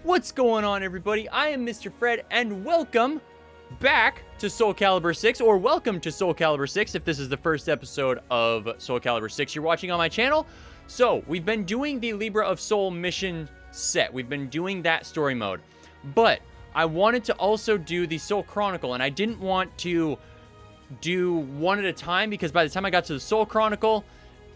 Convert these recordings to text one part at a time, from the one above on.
What's going on, everybody? I am Mr. Fred, and welcome back to SoulCalibur 6, or welcome to SoulCalibur 6 if this is the first episode of SoulCalibur 6 you're watching on my channel. So, we've been doing the Libra of Soul mission set. We've been doing that story mode. But I wanted to also do the Soul Chronicle, and I didn't want to do one at a time because by the time I got to the Soul Chronicle,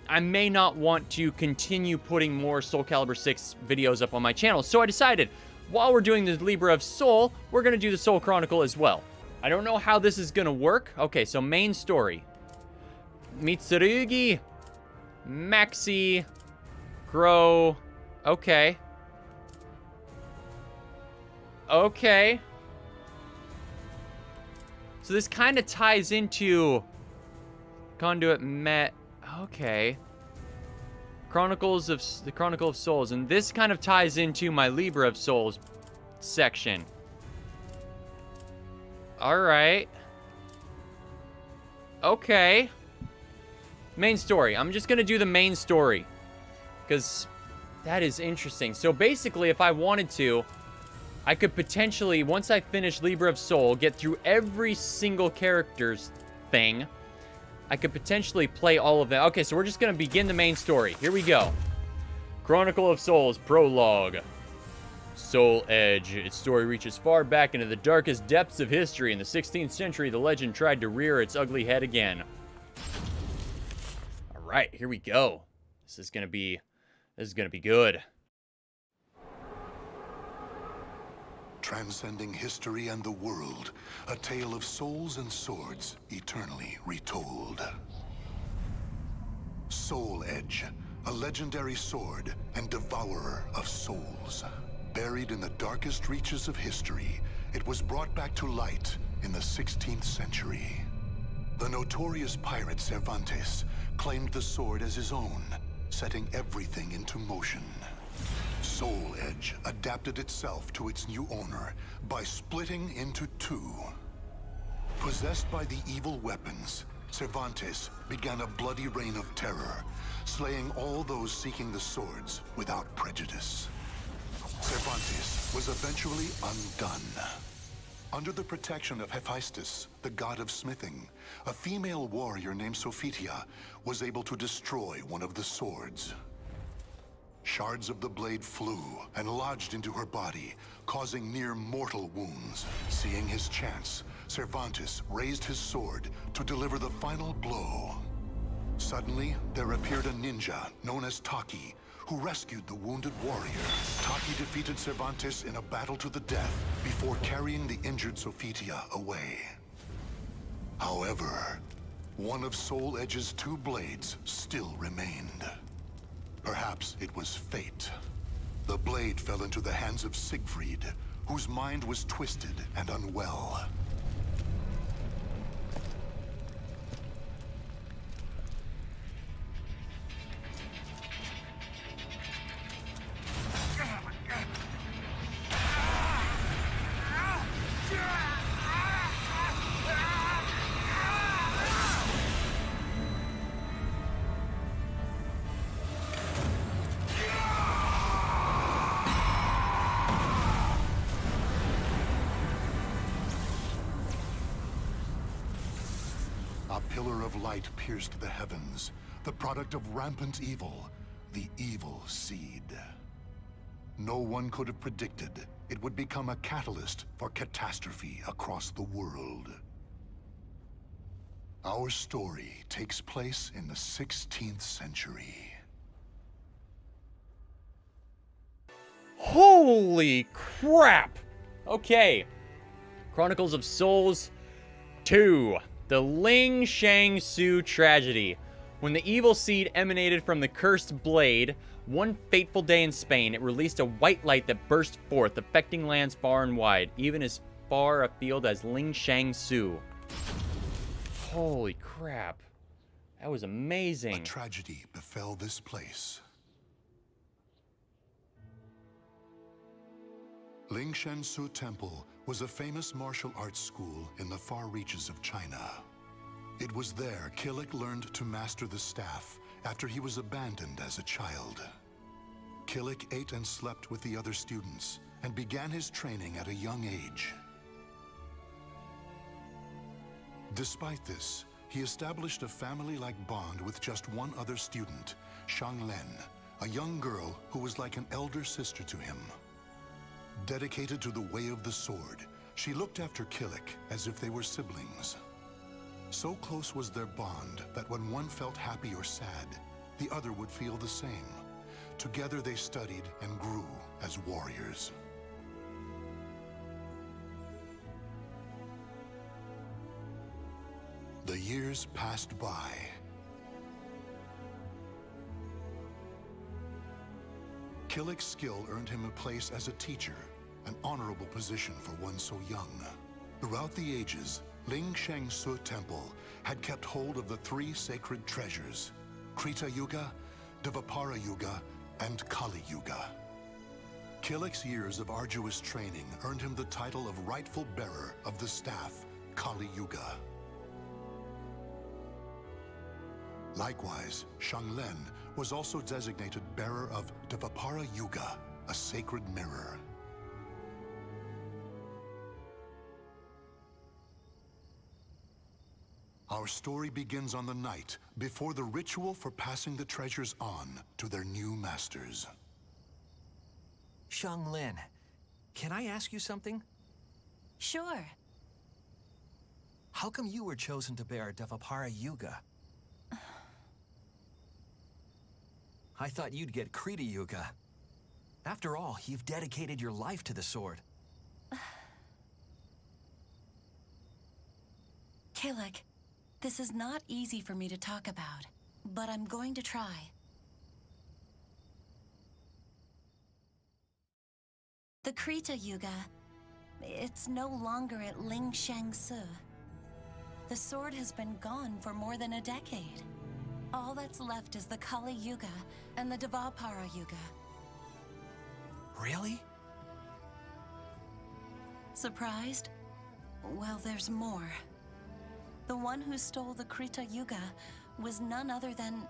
I may not want to continue putting more SoulCalibur 6 videos up on my channel. So I decided, while we're doing the Libra of Soul, we're going to do the Soul Chronicle as well. I don't know how this is going to work. Okay, so main story. Mitsurugi, Maxi, Grow. Okay. Okay. So this kind of ties into Conduit Met. Okay. Chronicle of Souls, and this kind of ties into my Libra of Souls section. Alright. Okay. Main story. I'm just gonna do the main story, because that is interesting. So basically, if I wanted to, I could potentially, once I finish Libra of Soul, get through every single character's thing. I could potentially play all of them. Okay, so we're just going to begin the main story. Here we go. Chronicle of Souls Prologue. Soul Edge. Its story reaches far back into the darkest depths of history. In the 16th century, the legend tried to rear its ugly head again. All right, here we go. This is going to be good. Transcending history and the world, a tale of souls and swords eternally retold. Soul Edge, a legendary sword and devourer of souls. Buried in the darkest reaches of history, it was brought back to light in the 16th century. The notorious pirate Cervantes claimed the sword as his own, setting everything into motion. Soul Edge adapted itself to its new owner by splitting into two. Possessed by the evil weapons, Cervantes began a bloody reign of terror, slaying all those seeking the swords without prejudice. Cervantes was eventually undone. Under the protection of Hephaestus, the god of smithing, a female warrior named Sophitia was able to destroy one of the swords. Shards of the blade flew and lodged into her body, causing near mortal wounds. Seeing his chance, Cervantes raised his sword to deliver the final blow. Suddenly, there appeared a ninja known as Taki, who rescued the wounded warrior. Taki defeated Cervantes in a battle to the death before carrying the injured Sophitia away. However, one of Soul Edge's two blades still remained. Perhaps it was fate. The blade fell into the hands of Siegfried, whose mind was twisted and unwell. A pillar of light pierced the heavens, the product of rampant evil, the evil seed. No one could have predicted it would become a catalyst for catastrophe across the world. Our story takes place in the 16th century. Holy crap! Okay. Chronicles of Souls 2. The Ling Shang-Su Tragedy. When the evil seed emanated from the cursed blade, one fateful day in Spain, it released a white light that burst forth, affecting lands far and wide, even as far afield as Ling Shang-Su. Holy crap. That was amazing. A tragedy befell this place. Ling Shang-Su Temple was a famous martial arts school in the far reaches of China. It was there Kilik learned to master the staff after he was abandoned as a child. Kilik ate and slept with the other students and began his training at a young age. Despite this, he established a family-like bond with just one other student, Xianglen, a young girl who was like an elder sister to him. Dedicated to the way of the sword, she looked after Kilik as if they were siblings. So close was their bond that when one felt happy or sad, the other would feel the same. Together they studied and grew as warriors. The years passed by. Kilik's skill earned him a place as a teacher, an honorable position for one so young. Throughout the ages, Ling Shangsu Temple had kept hold of the three sacred treasures, Krita Yuga, Dvapara Yuga, and Kali-yuga. Kilik's years of arduous training earned him the title of rightful bearer of the staff, Kali-yuga. Likewise, Xianglen was also designated bearer of Dvapara Yuga, a sacred mirror. Our story begins on the night before the ritual for passing the treasures on to their new masters. Xianglen, can I ask you something? Sure. How come you were chosen to bear Dvapara Yuga? I thought you'd get Krita Yuga. After all, you've dedicated your life to the sword. Kilik, this is not easy for me to talk about, but I'm going to try. The Krita Yuga, it's no longer at Ling Shangsu. The sword has been gone for more than a decade. All that's left is the Kali-yuga and the Dvapara Yuga. Really? Surprised? Well, there's more. The one who stole the Krita Yuga was none other than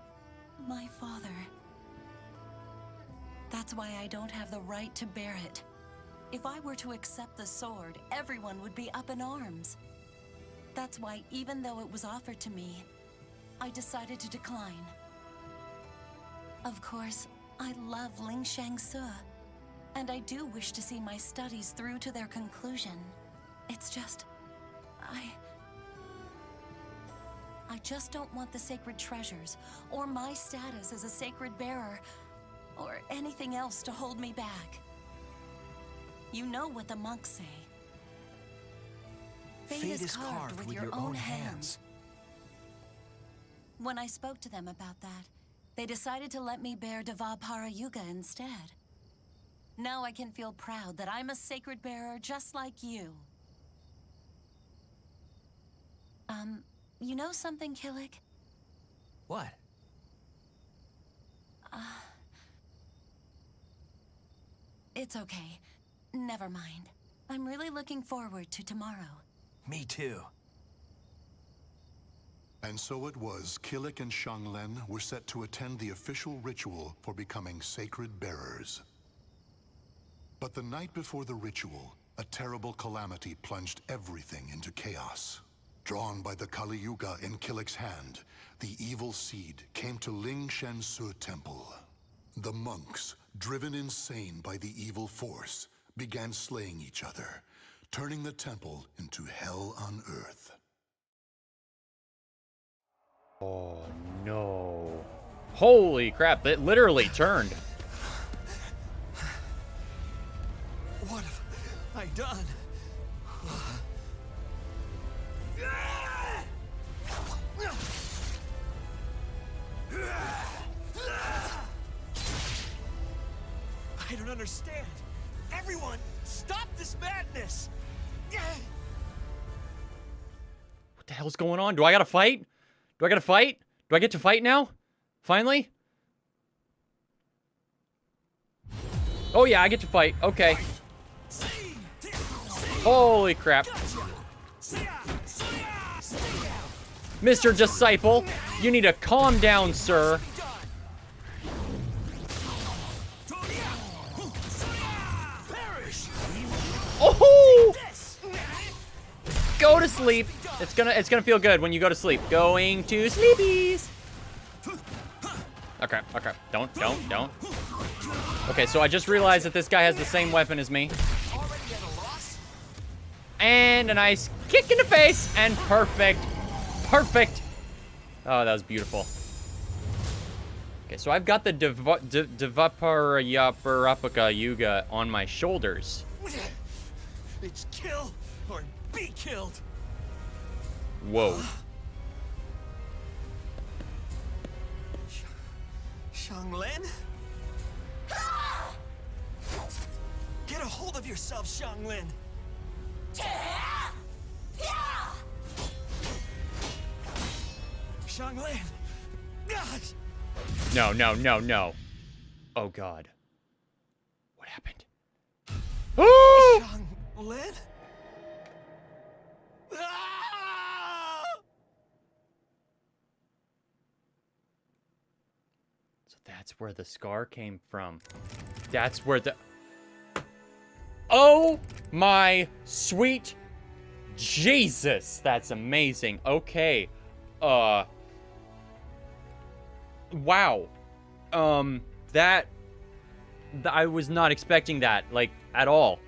my father. That's why I don't have the right to bear it. If I were to accept the sword, everyone would be up in arms. That's why, even though it was offered to me, I decided to decline. Of course, I love Ling Shangsu, and I do wish to see my studies through to their conclusion. It's just, I just don't want the sacred treasures, or my status as a sacred bearer, or anything else to hold me back. You know what the monks say. Fate is carved with your own hands. When I spoke to them about that, they decided to let me bear Dvapara Yuga instead. Now I can feel proud that I'm a sacred bearer just like you. You know something, Kilik? What? It's okay. Never mind. I'm really looking forward to tomorrow. Me too. And so it was, Kilik and Xianglen were set to attend the official ritual for becoming sacred bearers. But the night before the ritual, a terrible calamity plunged everything into chaos. Drawn by the Kali-yuga in Kilik's hand, the evil seed came to Ling Shangsu Temple. The monks, driven insane by the evil force, began slaying each other, turning the temple into hell on earth. Oh, no. Holy crap, that literally turned. What have I done? I don't understand. Everyone, stop this madness! What the hell's going on? Do I gotta fight? Do I gotta fight? Do I get to fight now? Finally? Oh yeah, I get to fight. Okay. Holy crap. Mr. Disciple, you need to calm down, sir. Oh! Go to sleep. It's gonna feel good when you go to sleep. Going to sleepies. Okay, okay. Don't. Okay, so I just realized that this guy has the same weapon as me. And a nice kick in the face. And perfect. Perfect. Oh, that was beautiful. Okay, so I've got the Kali-yuga on my shoulders. It's kill or be killed. Whoa. Xianglin? Get a hold of yourself, Xianglin. Xianglin. No. Oh, God. What happened? Oh! Xianglin? So that's where the scar came from. That's where the... Oh, my sweet Jesus. That's amazing. Okay. Wow. I was not expecting that, like, at all.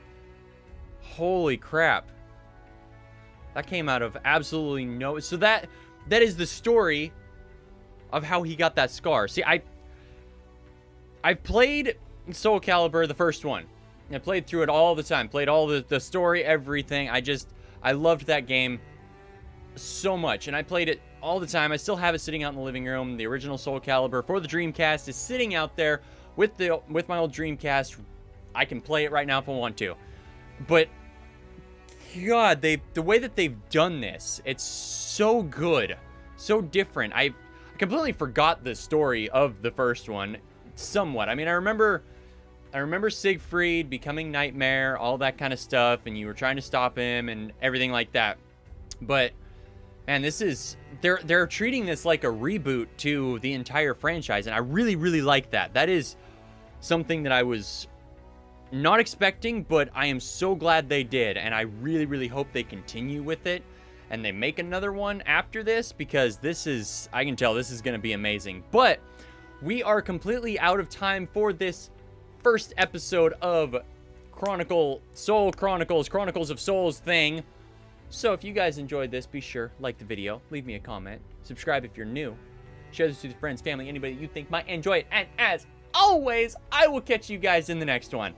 Holy crap. That came out of absolutely no... So that is the story of how he got that scar. See, I've played Soul Calibur, the first one. I played through it all the time. Played all the story, everything. I loved that game so much. And I played it all the time. I still have it sitting out in the living room. The original Soul Calibur for the Dreamcast is sitting out there with my old Dreamcast. I can play it right now if I want to. But God, the way that they've done this, it's so good, so different. I completely forgot the story of the first one, somewhat. I mean, I remember Siegfried becoming Nightmare, all that kind of stuff, and you were trying to stop him and everything like that. But man, this is they're treating this like a reboot to the entire franchise, and I really, really like that. That is something that I was not expecting, but I am so glad they did, and I really, really hope they continue with it and they make another one after this, because this is, I can tell this is going to be amazing. But we are completely out of time for this first episode of Soul Chronicles, Chronicles of Souls thing. So if you guys enjoyed this, be sure, like the video, leave me a comment, subscribe if you're new, share this with your friends, family, anybody you think might enjoy it, and as always, I will catch you guys in the next one.